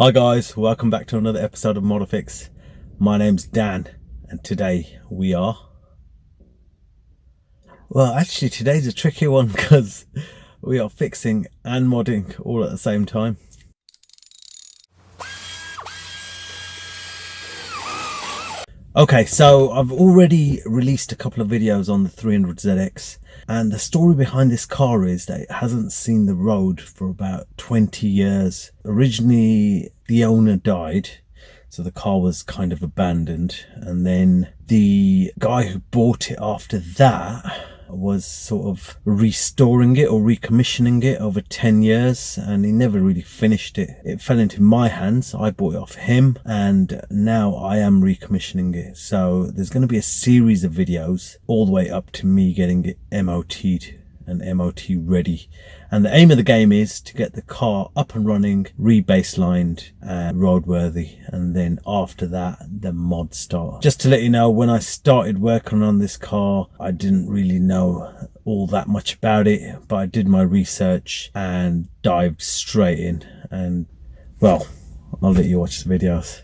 Hi guys, welcome back to another episode of Modifix. My name's Dan and today we are... Well, actually today's a tricky one because we are fixing and modding all at the same time. Okay, so I've already released a couple of videos on the 300ZX, and the story behind this car is that it hasn't seen the road for about 20 years. Originally, the owner died, so the car was kind of abandoned, and then the guy who bought it after that was sort of restoring it or recommissioning it over 10 years, and he never really finished it. It fell into my hands. I bought it off him and now I am recommissioning it. So there's going to be a series of videos all the way up to me getting it MOT'd and MOT ready. And the aim of the game is to get the car up and running, re-baselined and roadworthy, and then after that the mod start. Just to let you know, when I started working on this car I didn't really know all that much about it, but I did my research and dived straight in, and well, I'll let you watch the videos.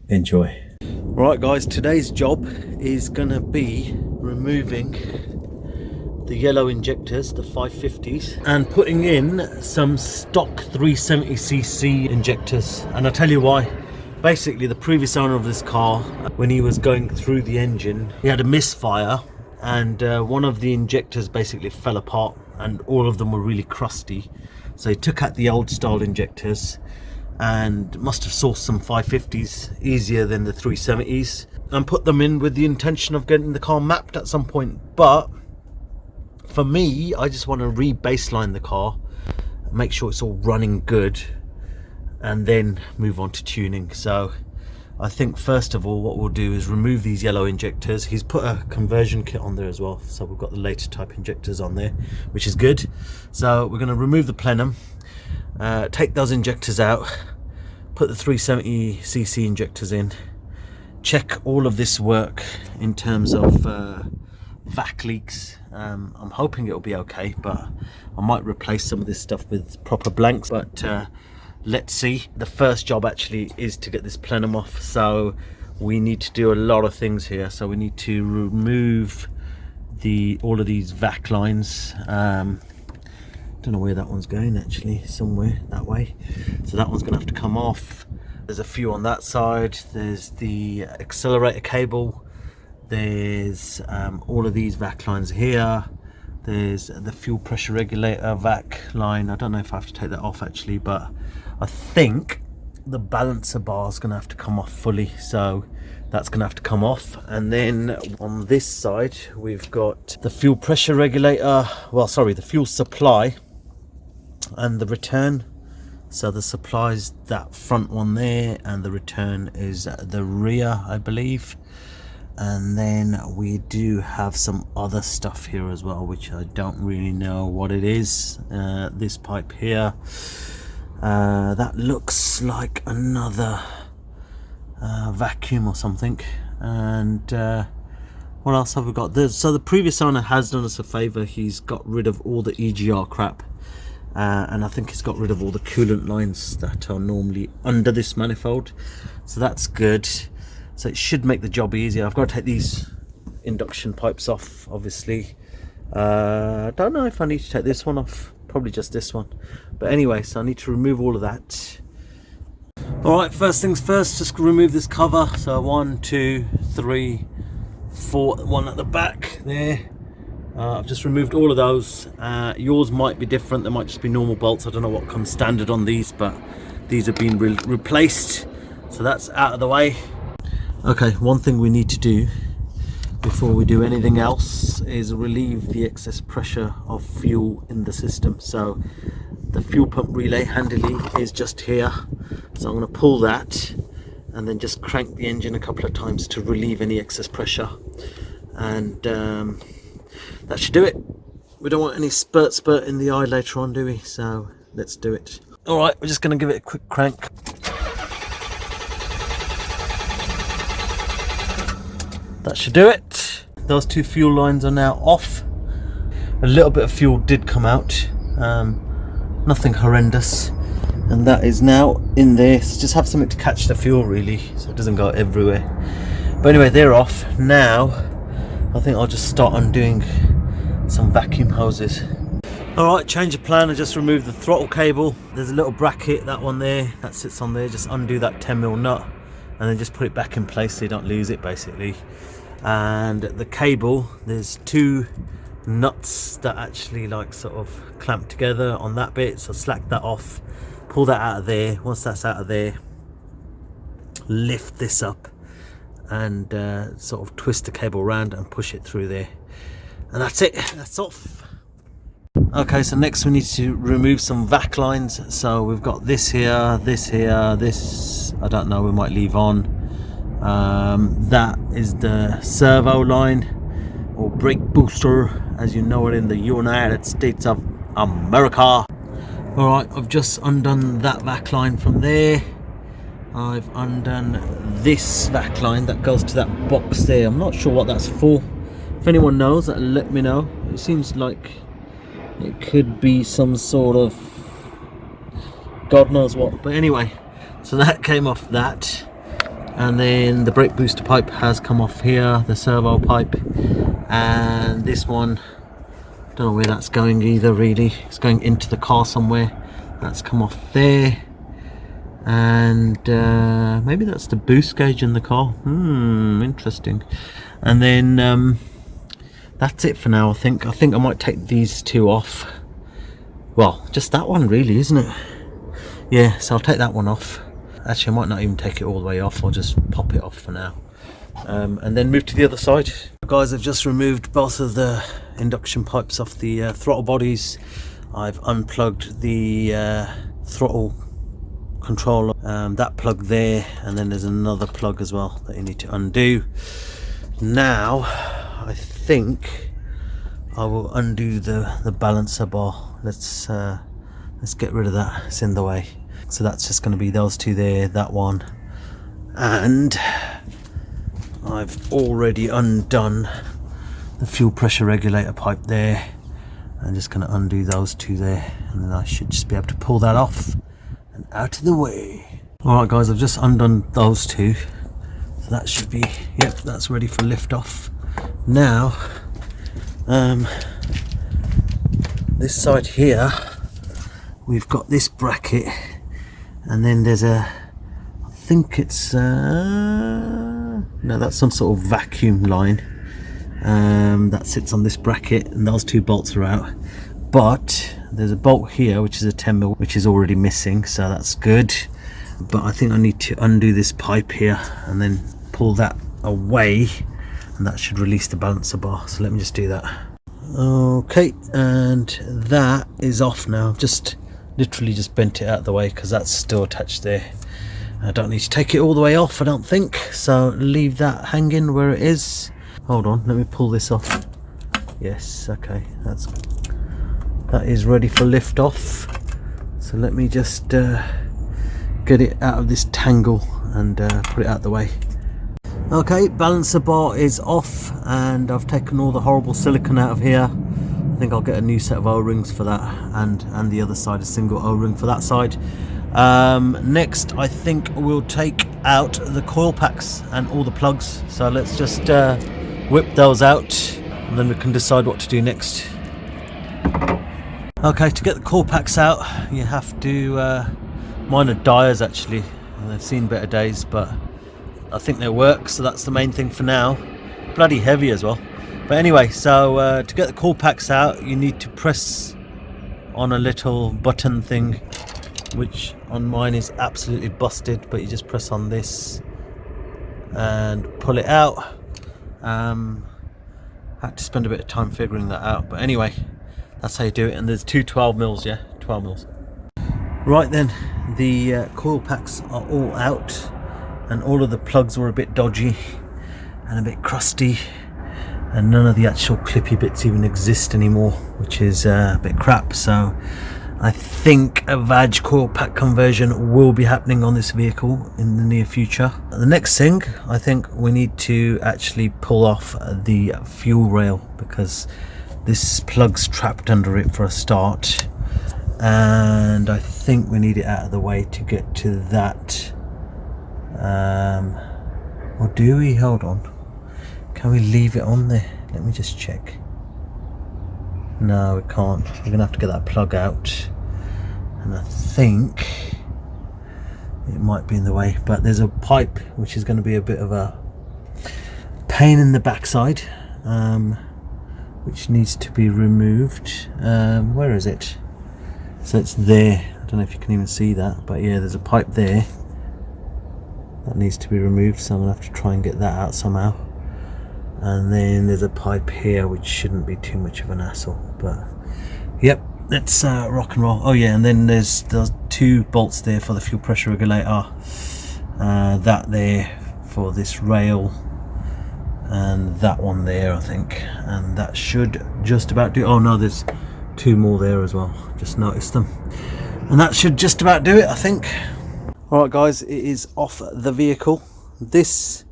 Enjoy. Right guys, today's job is gonna be removing the yellow injectors, the 550s, and putting in some stock 370cc injectors. And I'll tell you why. Basically, the previous owner of this car, when he was going through the engine, he had a misfire, and one of the injectors basically fell apart and all of them were really crusty. So he took out the old style injectors and must have sourced some 550s easier than the 370s and put them in with the intention of getting the car mapped at some point. But for me, I just want to re-baseline the car, make sure it's all running good, and then move on to tuning. So I think first of all what we'll do is remove these yellow injectors. He's put a conversion kit on there as well, so we've got the later type injectors on there, which is good. So we're going to remove the plenum, take those injectors out, put the 370cc injectors in, check all of this work in terms of vac leaks. I'm hoping it'll be okay, but I might replace some of this stuff with proper blanks, but let's see. The first job actually is to get this plenum off, so we need to do a lot of things here. So we need to remove all of these vac lines. Don't know where that one's going, actually, somewhere that way, so that one's gonna have to come off. There's a few on that side. There's the accelerator cable. There's all of these vac lines here. There's the fuel pressure regulator vac line. I don't know if I have to take that off actually, but I think the balancer bar is going to have to come off fully, so that's going to have to come off. And then on this side we've got the fuel pressure regulator, well sorry, the fuel supply and the return. So the supply is that front one there, and the return is the rear, I believe. And then we do have some other stuff here as well, which I don't really know what it is. This pipe here, that looks like another vacuum or something. And what else have we got? So the previous owner has done us a favor. He's got rid of all the EGR crap, and I think he's got rid of all the coolant lines that are normally under this manifold, so that's good. So it should make the job easier. I've got to take these induction pipes off, obviously. I don't know if I need to take this one off, probably just this one. But anyway, so I need to remove all of that. Alright, first things first, just remove this cover. So 1, 2, 3, 4, one at the back there. I've just removed all of those. Yours might be different, there might just be normal bolts. I don't know what comes standard on these, but these have been replaced. So that's out of the way. Okay, one thing we need to do before we do anything else is relieve the excess pressure of fuel in the system. So the fuel pump relay handily is just here, so I'm going to pull that and then just crank the engine a couple of times to relieve any excess pressure, and that should do it. We don't want any spurt in the eye later on, do we? So let's do it. Alright, we're just going to give it a quick crank. That should do it. Those two fuel lines are now off. A little bit of fuel did come out, nothing horrendous. and that is now in there. So just have something to catch the fuel really, so it doesn't go everywhere. But anyway, they're off now. I think I'll just start undoing some vacuum hoses. Alright, change of plan. I just removed the throttle cable. There's a little bracket, that one there, that sits on there. Just undo that 10mm nut and then just put it back in place so you don't lose it basically. And the cable, there's two nuts that actually like sort of clamp together on that bit, so slack that off, pull that out of there. Once that's out of there, lift this up and sort of twist the cable around and push it through there, and that's it, that's off. Okay, so next we need to remove some vac lines. So we've got this here, this here, this I don't know, we might leave on. That is the servo line or brake booster as you know it in the United States of America. Alright, I've just undone that vac line from there. I've undone this vac line that goes to that box there. I'm not sure what that's for. If anyone knows, let me know. It seems like it could be some sort of God knows what. But anyway, so that came off that. And then the brake booster pipe has come off here, the servo pipe. And this one, don't know where that's going either really. It's going into the car somewhere. That's come off there. And maybe that's the boost gauge in the car. Interesting. And then that's it for now. I think I might take these two off. Well, just that one really, isn't it? Yeah, so I'll take that one off. Actually, I might not even take it all the way off. I'll just pop it off for now, and then move to the other side. Guys, I've just removed both of the induction pipes off the throttle bodies. I've unplugged the throttle controller, that plug there, and then there's another plug as well that you need to undo. Now I think I will undo the balancer bar. Let's get rid of that, it's in the way. So that's just going to be those two there, that one, and I've already undone the fuel pressure regulator pipe there. I'm just going to undo those two there, and then I should just be able to pull that off and out of the way. Alright guys, I've just undone those two, so that should be, yep, that's ready for lift off. Now this side here, we've got this bracket, and then there's a, I think it's no, that's some sort of vacuum line that sits on this bracket, and those two bolts are out. But there's a bolt here which is a 10mm, which is already missing, so that's good. But I think I need to undo this pipe here and then pull that away, and that should release the balancer bar. So let me just do that. Okay, and that is off now. I've just literally just bent it out of the way because that's still attached there. I don't need to take it all the way off, I don't think, so leave that hanging where it is. Hold on, let me pull this off. Yes, okay, that is ready for lift off. So let me just get it out of this tangle and put it out the way. Okay, balancer bar is off, and I've taken all the horrible silicone out of here. I think I'll get a new set of O-rings for that, and the other side, a single O-ring for that side. Next, I think we'll take out the coil packs and all the plugs. So let's just whip those out, and then we can decide what to do next. Okay, to get the coil packs out, you have to, mine are Dyers actually, and they've seen better days, but I think they work, so that's the main thing for now. Bloody heavy as well. But anyway, so to get the coil packs out, you need to press on a little button thing, which on mine is absolutely busted, but you just press on this and pull it out. Had to spend a bit of time figuring that out, but anyway, that's how you do it. And there's two 12mm, yeah, 12mm. Right then, the coil packs are all out, and all of the plugs were a bit dodgy and a bit crusty, and none of the actual clippy bits even exist anymore, which is a bit crap. So I think a VAG coil pack conversion will be happening on this vehicle in the near future. The next thing, I think we need to actually pull off the fuel rail, because this plug's trapped under it for a start, and I think we need it out of the way to get to that. Or do we? Hold on, can we leave it on there? Let me just check. No, we can't. We're gonna have to get that plug out, and I think it might be in the way, but there's a pipe which is going to be a bit of a pain in the backside, which needs to be removed. Where is it? So it's there. I don't know if you can even see that, but yeah, there's a pipe there that needs to be removed, so I'm gonna have to try and get that out somehow. And then there's a pipe here which shouldn't be too much of an hassle, but yep, let's rock and roll. Oh yeah, and then there's 2 bolts there for the fuel pressure regulator, that there for this rail, and that one there I think, and that should just about do. Oh no, there's 2 more there as well, just noticed them, and that should just about do it, I think. Alright guys, it is off the vehicle. This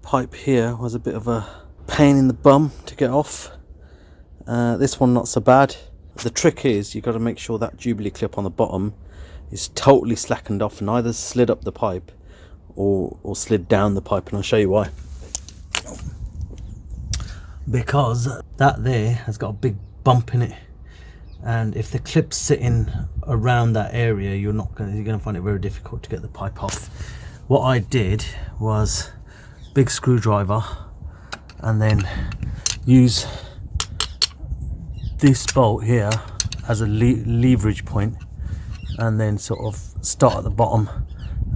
pipe here was a bit of a pain in the bum to get off. This one not so bad. The trick is you got to make sure that Jubilee clip on the bottom is totally slackened off and either slid up the pipe or slid down the pipe, and I'll show you why. Because that there has got a big bump in it, and if the clip's sitting around that area, you're gonna find it very difficult to get the pipe off. What I did was big screwdriver and then use this bolt here as a leverage point, and then sort of start at the bottom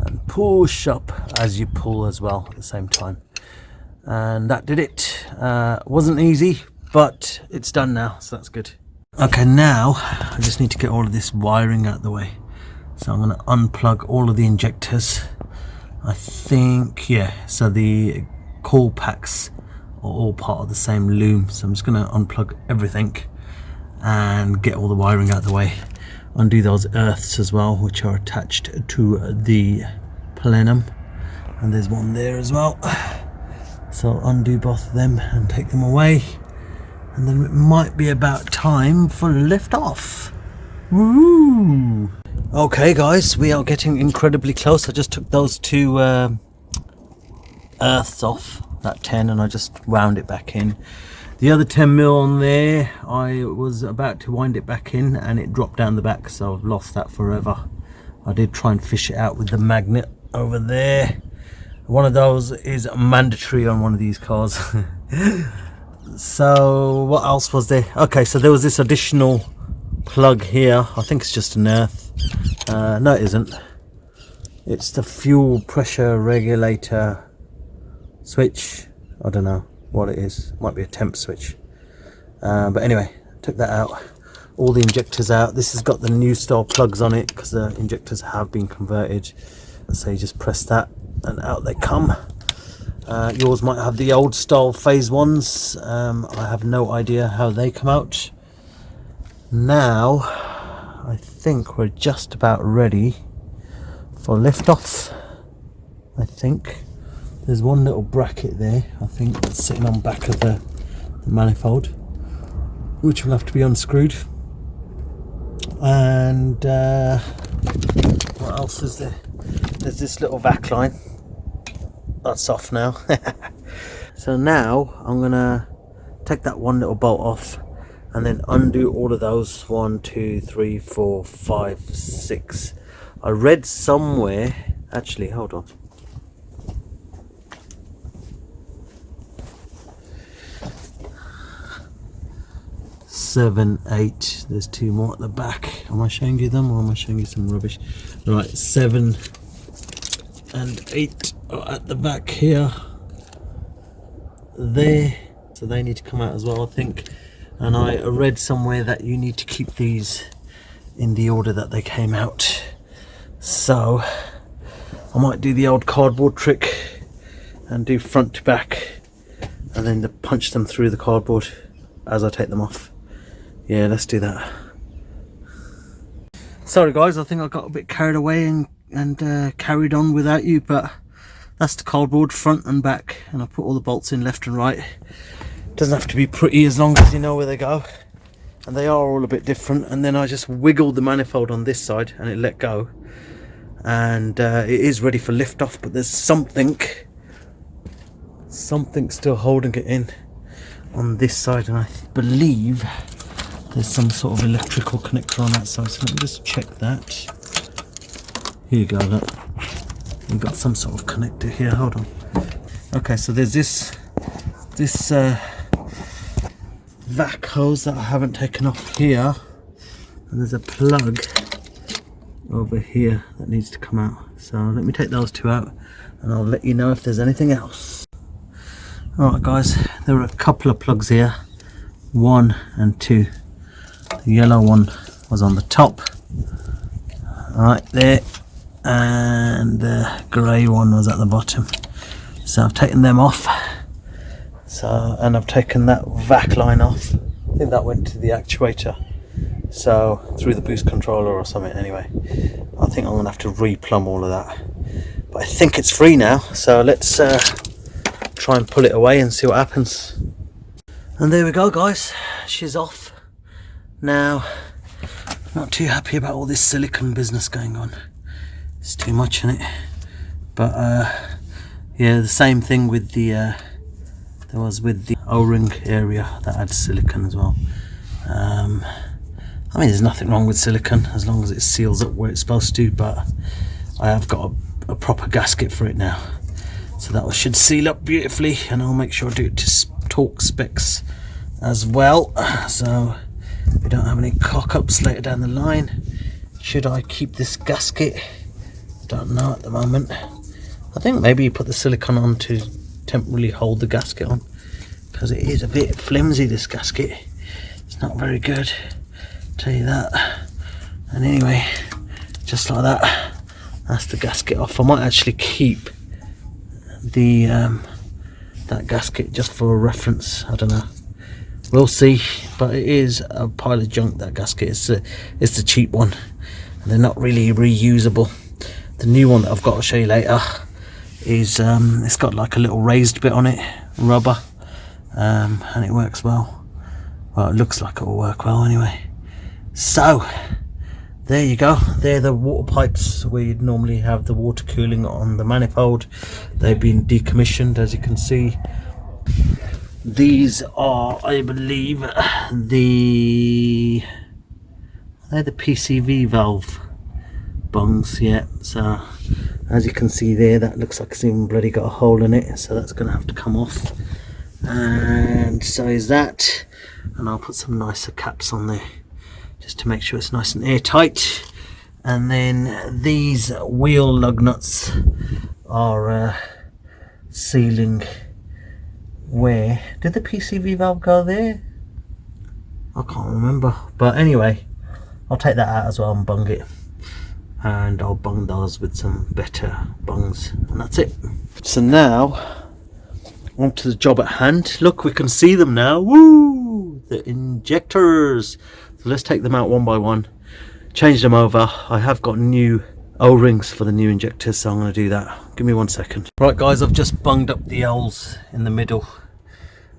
and push up as you pull as well at the same time, and that did it. Wasn't easy, but it's done now, so that's good. Okay, now I just need to get all of this wiring out of the way, so I'm going to unplug all of the injectors. I think, yeah, so the coil packs are all part of the same loom, so I'm just going to unplug everything and get all the wiring out of the way. Undo those earths as well, which are attached to the plenum, and there's one there as well, so I'll undo both of them and take them away, and then it might be about time for lift off. Woo! Okay guys, we are getting incredibly close. I just took those 2 earths off that 10 and I just wound it back in. The other 10mm on there, I was about to wind it back in and it dropped down the back, so I've lost that forever. I did try and fish it out with the magnet over there. One of those is mandatory on one of these cars. So what else was there? Okay, so there was this additional plug here. I think it's just an earth. No, it isn't. It's the fuel pressure regulator switch. I don't know what it is. Might be a temp switch. But anyway, took that out. All the injectors out. This has got the new style plugs on it because the injectors have been converted. So you just press that and out they come. Yours might have the old style phase ones. I have no idea how they come out. Now I think we're just about ready for liftoff. I think there's one little bracket there, I think, that's sitting on back of the manifold, which will have to be unscrewed. And what else is there? There's this little vac line that's off now. So now I'm gonna take that one little bolt off and then undo all of those. 1, 2, 3, 4, 5, 6. I read somewhere, actually, hold on. Seven, 8. There's 2 more at the back. Am I showing you them or am I showing you some rubbish? Right, 7 and 8 are at the back here. There. So they need to come out as well, I think. And I read somewhere that you need to keep these in the order that they came out. So I might do the old cardboard trick and do front to back and then punch them through the cardboard as I take them off. Yeah, let's do that. Sorry guys, I think I got a bit carried away and carried on without you, but that's the cardboard front and back, and I put all the bolts in left and right. Doesn't have to be pretty as long as you know where they go. and they are all a bit different. And then I just wiggled the manifold on this side and it let go, and it is ready for lift off, but there's something still holding it in on this side, and I believe there's some sort of electrical connector on that side. So let me just check that. Here you go, look, you've got some sort of connector here. Hold on. Okay, so there's this vac hose that I haven't taken off here, and there's a plug over here that needs to come out. So let me take those two out and I'll let you know if there's anything else. Alright guys, there are a couple of plugs here, 1 and 2. The yellow one was on the top, right there, and the grey one was at the bottom. So I've taken them off. And I've taken that vac line off. I think that went to the actuator, so through the boost controller or something. Anyway, I think I'm gonna have to replumb all of that, but I think it's free now, so let's try and pull it away and see what happens. And there we go guys, she's off now. Not too happy about all this silicone business going on. It's too much in it, but yeah, the same thing with the there was with the O-ring area that had silicone as well. I mean, there's nothing wrong with silicone as long as it seals up where it's supposed to, but I have got a proper gasket for it now, so that should seal up beautifully, and I'll make sure I do it to torque specs as well, so we don't have any cock-ups later down the line. Should I keep this gasket? Don't know at the moment. I think maybe you put the silicone on to temporarily hold the gasket on, because it is a bit flimsy, this gasket. It's not very good, tell you that. And anyway, just like that, that's the gasket off. I might actually keep the that gasket just for a reference. I don't know, we'll see. But it is a pile of junk, that gasket. It's the cheap one, and they're not really reusable. The new one that I've got, I'll show you later, is it's got like a little raised bit on it, rubber, and it works well. Well, it looks like it will work well anyway. So there you go, they're the water pipes where you'd normally have the water cooling on the manifold. They've been decommissioned, as you can see. These are, I believe, they're the PCV valve bungs, yeah. So as you can see there, that looks like it's even bloody got a hole in it, so that's gonna have to come off, and so is that. And I'll put some nicer caps on there just to make sure it's nice and airtight. And then these wheel lug nuts are sealing. Where did the PCV valve go there? I can't remember, but anyway, I'll take that out as well and bung it, and I'll bung those with some better bungs, and that's it. So now on to the job at hand. Look, we can see them now. Woo! The injectors. So let's take them out one by one, change them over. I have got new O-rings for the new injectors, so I'm going to do that. Give me 1 second. Right guys, I've just bunged up the L's in the middle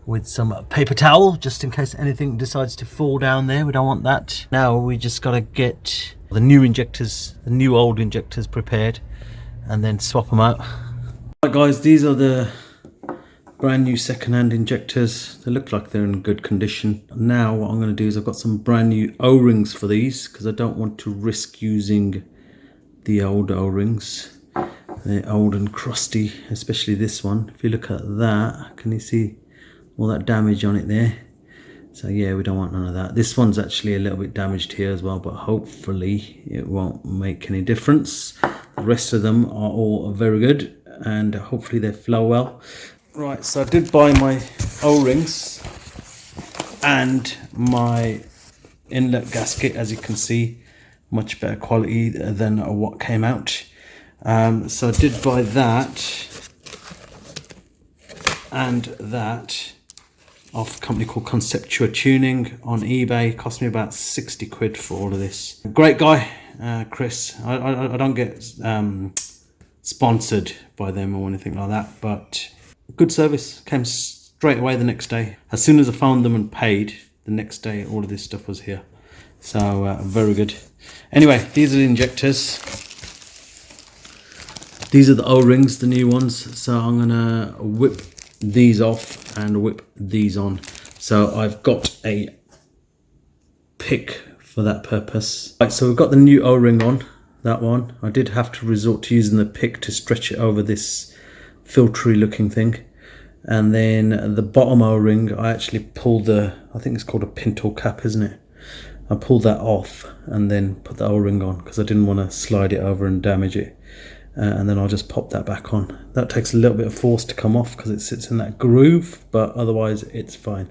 with some paper towel, just in case anything decides to fall down there. We don't want that. Now we just got to get the new injectors, the new old injectors prepared, and then swap them out. Right guys, these are the brand new second-hand injectors. They look like they're in good condition. Now what I'm going to do is I've got some brand new O-rings for these, because I don't want to risk using the old O-rings. They're old and crusty, especially this one. If you look at that, can you see all that damage on it there? So yeah, we don't want none of that. This one's actually a little bit damaged here as well, but hopefully it won't make any difference. The rest of them are all very good, and hopefully they flow well. Right, so I did buy my O-rings and my inlet gasket, as you can see, much better quality than what came out. So I did buy that and that off a company called Conceptua Tuning on eBay. Cost me about 60 quid for all of this. Great guy, Chris. I don't get sponsored by them or anything like that, but good service. Came straight away the next day. As soon as I found them and paid, the next day all of this stuff was here. So very good. Anyway, these are the injectors. These are the O-rings, the new ones. So I'm gonna whip these off and whip these on. So I've got a pick for that purpose. Right, so we've got the new O-ring on, that one. I did have to resort to using the pick to stretch it over this filtery looking thing. And then the bottom O-ring, I actually pulled the, I think it's called a pintle cap, isn't it? I pulled that off and then put the O-ring on because I didn't want to slide it over and damage it. And then I'll just pop that back on. That takes a little bit of force to come off because it sits in that groove, but otherwise it's fine.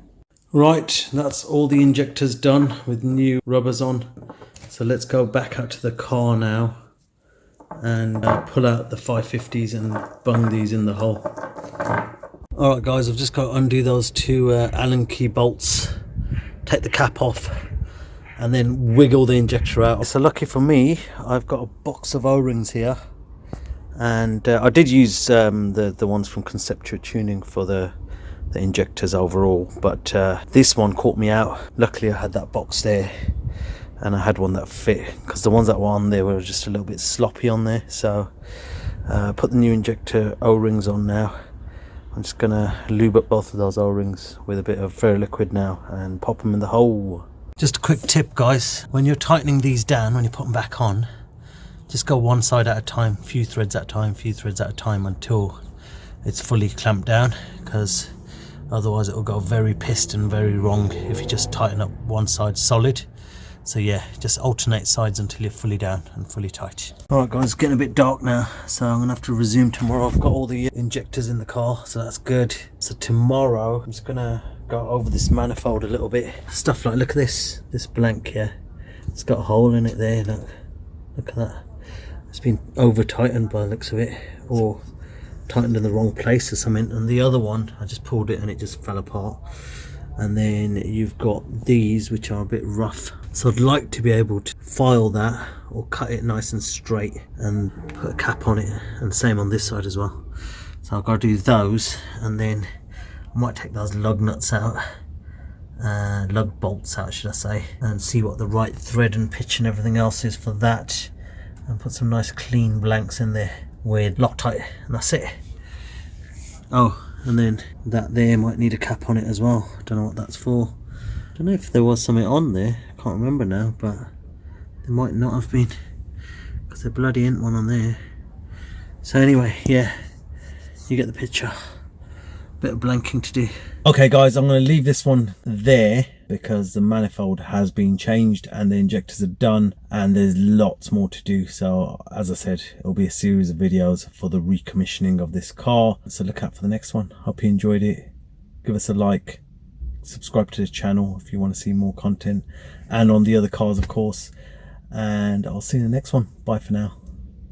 Right, that's all the injectors done with new rubbers on. So let's go back out to the car now and pull out the 550s and bung these in the hole. Alright guys, I've just got to undo those two Allen key bolts, take the cap off and then wiggle the injector out. So lucky for me, I've got a box of O-rings here, and I did use the ones from Conceptual Tuning for the injectors overall, but this one caught me out. Luckily I had that box there and I had one that fit, because the ones that were on there were just a little bit sloppy on there. So put the new injector O-rings on now. I'm just gonna lube up both of those O-rings with a bit of Fair liquid now and pop them in the hole. Just a quick tip guys, when you're tightening these down, when you put them back on, just go one side at a time, few threads at a time, until it's fully clamped down, because otherwise it will go very pissed and very wrong if you just tighten up one side solid. So yeah, just alternate sides until you're fully down and fully tight. Alright guys, it's getting a bit dark now, so I'm gonna have to resume tomorrow. I've got all the injectors in the car, so that's good. So tomorrow I'm just gonna go over this manifold a little bit. Stuff like, look at this blank here. It's got a hole in it there, look at that. It's been over tightened by the looks of it, or tightened in the wrong place or something. And the other one, I just pulled it and it just fell apart. And then you've got these which are a bit rough, so I'd like to be able to file that or cut it nice and straight and put a cap on it, and same on this side as well. So I've got to do those, and then I might take those lug nuts out, lug bolts out should I say, and see what the right thread and pitch and everything else is for that, and put some nice clean blanks in there with Loctite, and that's it. Oh, and then that there might need a cap on it as well. Don't know what that's for. Don't know if there was something on there, I can't remember now, but there might not have been, because there bloody ain't one on there. So anyway, yeah, you get the picture. Bit of blanking to do. Okay guys, I'm going to leave this one there because the manifold has been changed and the injectors are done, and there's lots more to do. So as I said, it'll be a series of videos for the recommissioning of this car, so look out for the next one. Hope you enjoyed it. Give us a like, subscribe to the channel if you want to see more content, and on the other cars of course, and I'll see you in the next one. Bye for now.